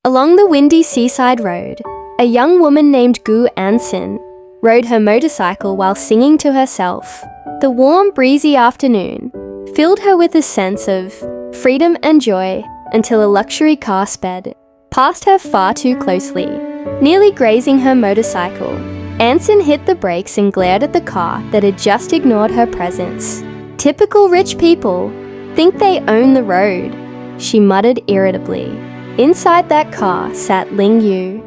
Along the windy seaside road, a young woman named Gu Ansin rode her motorcycle while singing to herself. The warm, breezy afternoon filled her with a sense of freedom and joy until a luxury car sped past her far too closely. Nearly grazing her motorcycle, Ansin hit the brakes and glared at the car that had just ignored her presence. "Typical rich people think they own the road," she muttered irritably. Inside that car sat Ling Yu,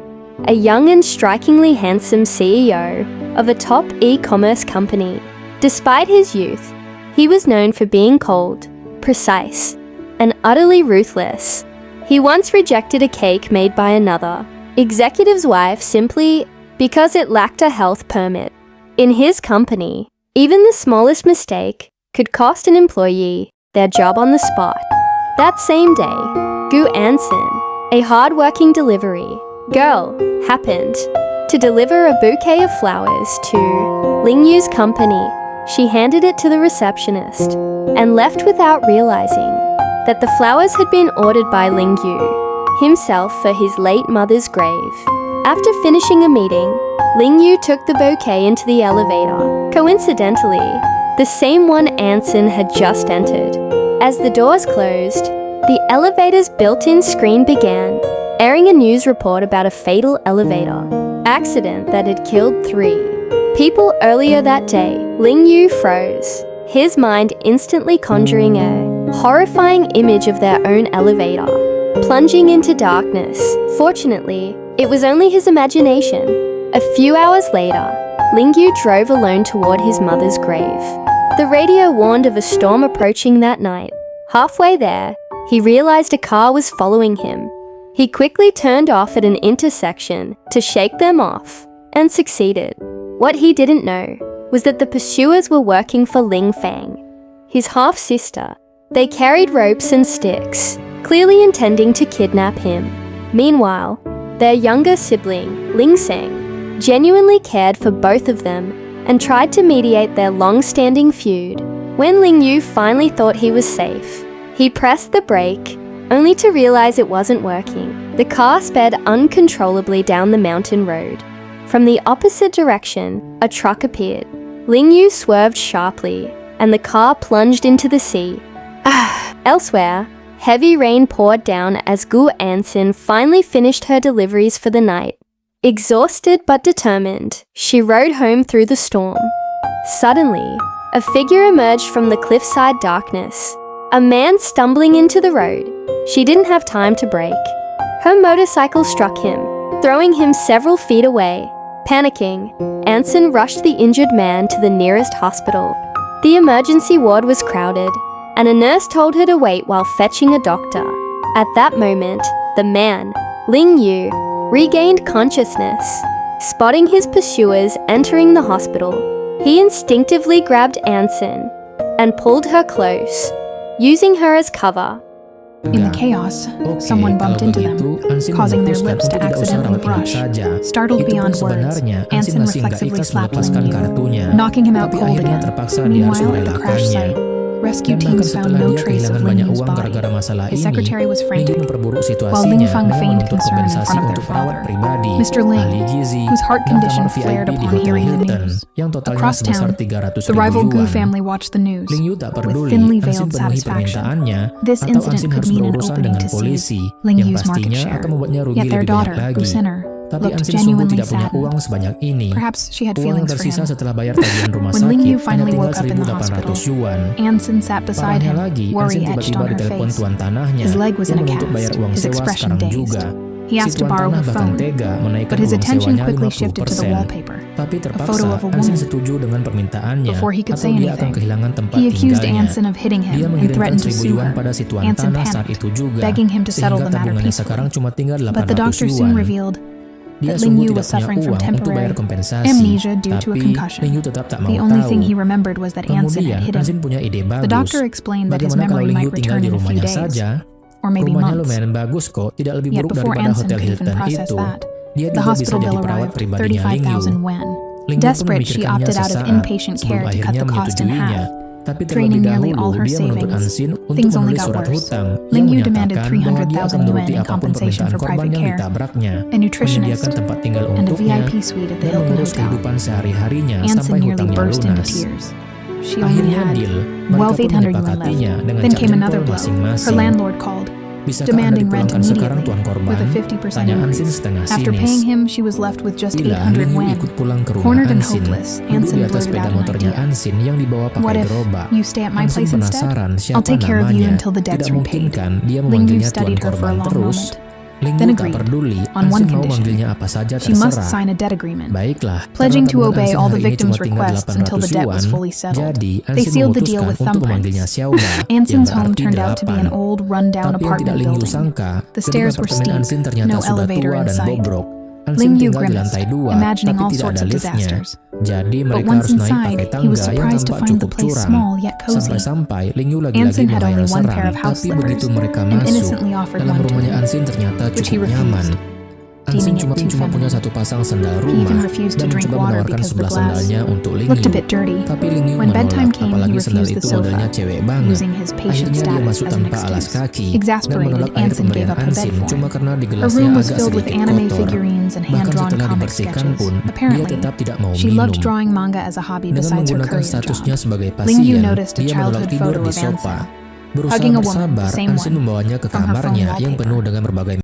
a young and strikingly handsome CEO of a top e-commerce company. Despite his youth, he was known for being cold, precise, and utterly ruthless. He once rejected a cake made by another executive's wife simply because it lacked a health permit. In his company, even the smallest mistake could cost an employee their job on the spot. That same day, Gu Ansin, a hard-working delivery girl, happened to deliver a bouquet of flowers to Ling Yu's company. She handed it to the receptionist and left without realizing that the flowers had been ordered by Ling Yu himself for his late mother's grave. After finishing a meeting, Ling Yu took the bouquet into the elevator, coincidentally, the same one Ansin had just entered. As the doors closed, the elevator's built-in screen began, airing a news report about a fatal elevator accident that had killed 3 people earlier that day. Ling Yu froze, his mind instantly conjuring a horrifying image of their own elevator plunging into darkness. Fortunately, it was only his imagination. A few hours later, Ling Yu drove alone toward his mother's grave. The radio warned of a storm approaching that night. Halfway there, he realized a car was following him. He quickly turned off at an intersection to shake them off, and succeeded. What he didn't know was that the pursuers were working for Ling Fang, his half-sister. They carried ropes and sticks, clearly intending to kidnap him. Meanwhile, their younger sibling, Ling Seng, genuinely cared for both of them and tried to mediate their long-standing feud. When Ling Yu finally thought he was safe, he pressed the brake, only to realize it wasn't working. The car sped uncontrollably down the mountain road. From the opposite direction, a truck appeared. Ling Yu swerved sharply, and the car plunged into the sea. Elsewhere, heavy rain poured down as Gu Ansin finally finished her deliveries for the night. Exhausted but determined, she rode home through the storm. Suddenly, a figure emerged from the cliffside darkness. A man stumbling into the road. She didn't have time to brake. Her motorcycle struck him, throwing him several feet away. Panicking, Ansin rushed the injured man to the nearest hospital. The emergency ward was crowded, and a nurse told her to wait while fetching a doctor. At that moment, the man, Ling Yu, regained consciousness. Spotting his pursuers entering the hospital, he instinctively grabbed Ansin and pulled her close, using her as cover. In the chaos, someone bumped into them, causing their lips to accidentally brush. Startled beyond words, Ansin reflexively slapped Ling Yu, knocking him out cold again. Meanwhile, at the crash site, rescue teams found no trace of Ling Yu's body. His secretary was frantic, while Ling Fang feigned concern in front of their father, Mr. Ling, whose heart condition flared upon hearing the news. Across town, the rival Gu family watched the news, with thinly veiled satisfaction. This incident could mean an opening to seize Ling Yu's market share, yet their daughter, Gu Sinner, looked genuinely saddened. Perhaps she had feelings for him. When Ling Yu finally woke up in the hospital, Ansin sat beside him, worry etched on her face. His leg was in a cast, his expression dazed. He asked to borrow her phone, but his attention quickly shifted to the wallpaper, a photo of a woman. Before he could say anything, he accused Ansin of hitting him and threatened to sue her. Ansin panicked, begging him to settle the matter peacefully. But the doctor soon revealed that Ling Yu was suffering from temporary amnesia due to a concussion. The only thing he remembered was that Ansin had hit him. The doctor explained that his memory might return in a few days, or maybe months. Yet before Ansin could even process that, the hospital bill arrived, 35,000 yuan. Desperate, she opted out of inpatient care to cut the cost in half. Tapi draining terlebih nearly all dahulu her dia menuntut savings. Ansin untuk Things only menulis got surat worse. hutang yang Ling Yu demanded menyatakan bahwa dia 300,000 akan yuan menuruti in apapun compensation permintaan for korban private yang care, ditabraknya, a nutritionist, menyediakan tempat tinggal and a untuknya, VIP suite at the dan Hilton mengurus Hotel. kehidupan sehari-harinya Ansin sampai nearly hutangnya burst into lunas. tears. She only Akhirnya had deal, mereka 12,800 pun yuan menyepakatinya left. dengan Then cap came another jempol blow. Her masing-masing. landlord called, Bisakah Anda demanding rent dipulangkan sekarang, immediately, Tuan Korban? with a 50% Tanya Ansin increase. setengah After sinis. paying him, she was left with just Bila 800 Ling Yu yuan. ikut pulang ke rumah Cornered and Ansin, hopeless, duduk Ansin di atas blurted sepeda out an motornya idea. Ansin yang dibawa What pakai if gerobak. you stay at my Ansin place instead? penasaran I'll siapa take care of you namanya. until the debt's Tidak mungkin repaid. kan dia Ling Yu memanggilnya Tuan studied her for a Korban long terus. moment. Ling Then Yu tak agreed, peduli, on one Ansin mau condition. manggilnya apa saja She must terserah. sign a debt agreement, Baiklah, pledging karena to tabungan obey Ansin all the hari ini victims' cuma tinggal requests until the 800 debt was yuan, fully settled. jadi They Ansin sealed the deal memutuskan with untuk memanggilnya thumbprints. Xiaoba, yang Ansin's home berarti turned out to be an 8. old, run-down Tapi yang apartment tidak Ling Yu building. sangka, The gedung stairs were apartemen steep, Ansin ternyata no sudah elevator tua in dan sight. bobrok. Ling Ansin Yu tinggal di grimaced, lantai 2, imagining tapi all tidak sorts ada of liftnya. disasters. Jadi But mereka once harus naik inside, pakai he was tangga yang surprised to tampak find the cukup place curam. small yet cozy. Sampai-sampai Ling Yu lagi-lagi Ansin had melayang only one pair seram, of house tapi slippers, begitu mereka and masuk, innocently offered dalam one to rumahnya him, Ansin ternyata which he cukup nyaman. refused, Ansin deeming it too cuma punya feminine. satu pasang sandal He even rumah refused to dan drink mencoba water menawarkan because the sebelah glass sandalnya untuk Ling looked Yu. a bit dirty. Tapi Ling Yu When menolak, bedtime came, he apalagi sandal refused the itu modelnya sofa, cewek banget. using his patient Akhirnya dia status masuk as an tanpa alas excuse. kaki dan Exasperated, menolak air Ansin pemberian gave up her Ansin bed for cuma him. karena di Her gelasnya room was agak filled with sedikit anime kotor. figurines and Bahkan hand-drawn setelah comic dibersihkan sketches. pun, dia Apparently, tetap tidak mau she minum. loved drawing manga as a hobby Dengan besides her menggunakan career statusnya job. sebagai Ling Yu pasien, noticed a dia menolak childhood tidur photo di of sofa. Ansin. Berusaha Hugging a woman, bersabar, the same Ansin one, membawanya ke from her phone kamarnya yang wallpaper. penuh dengan berbagai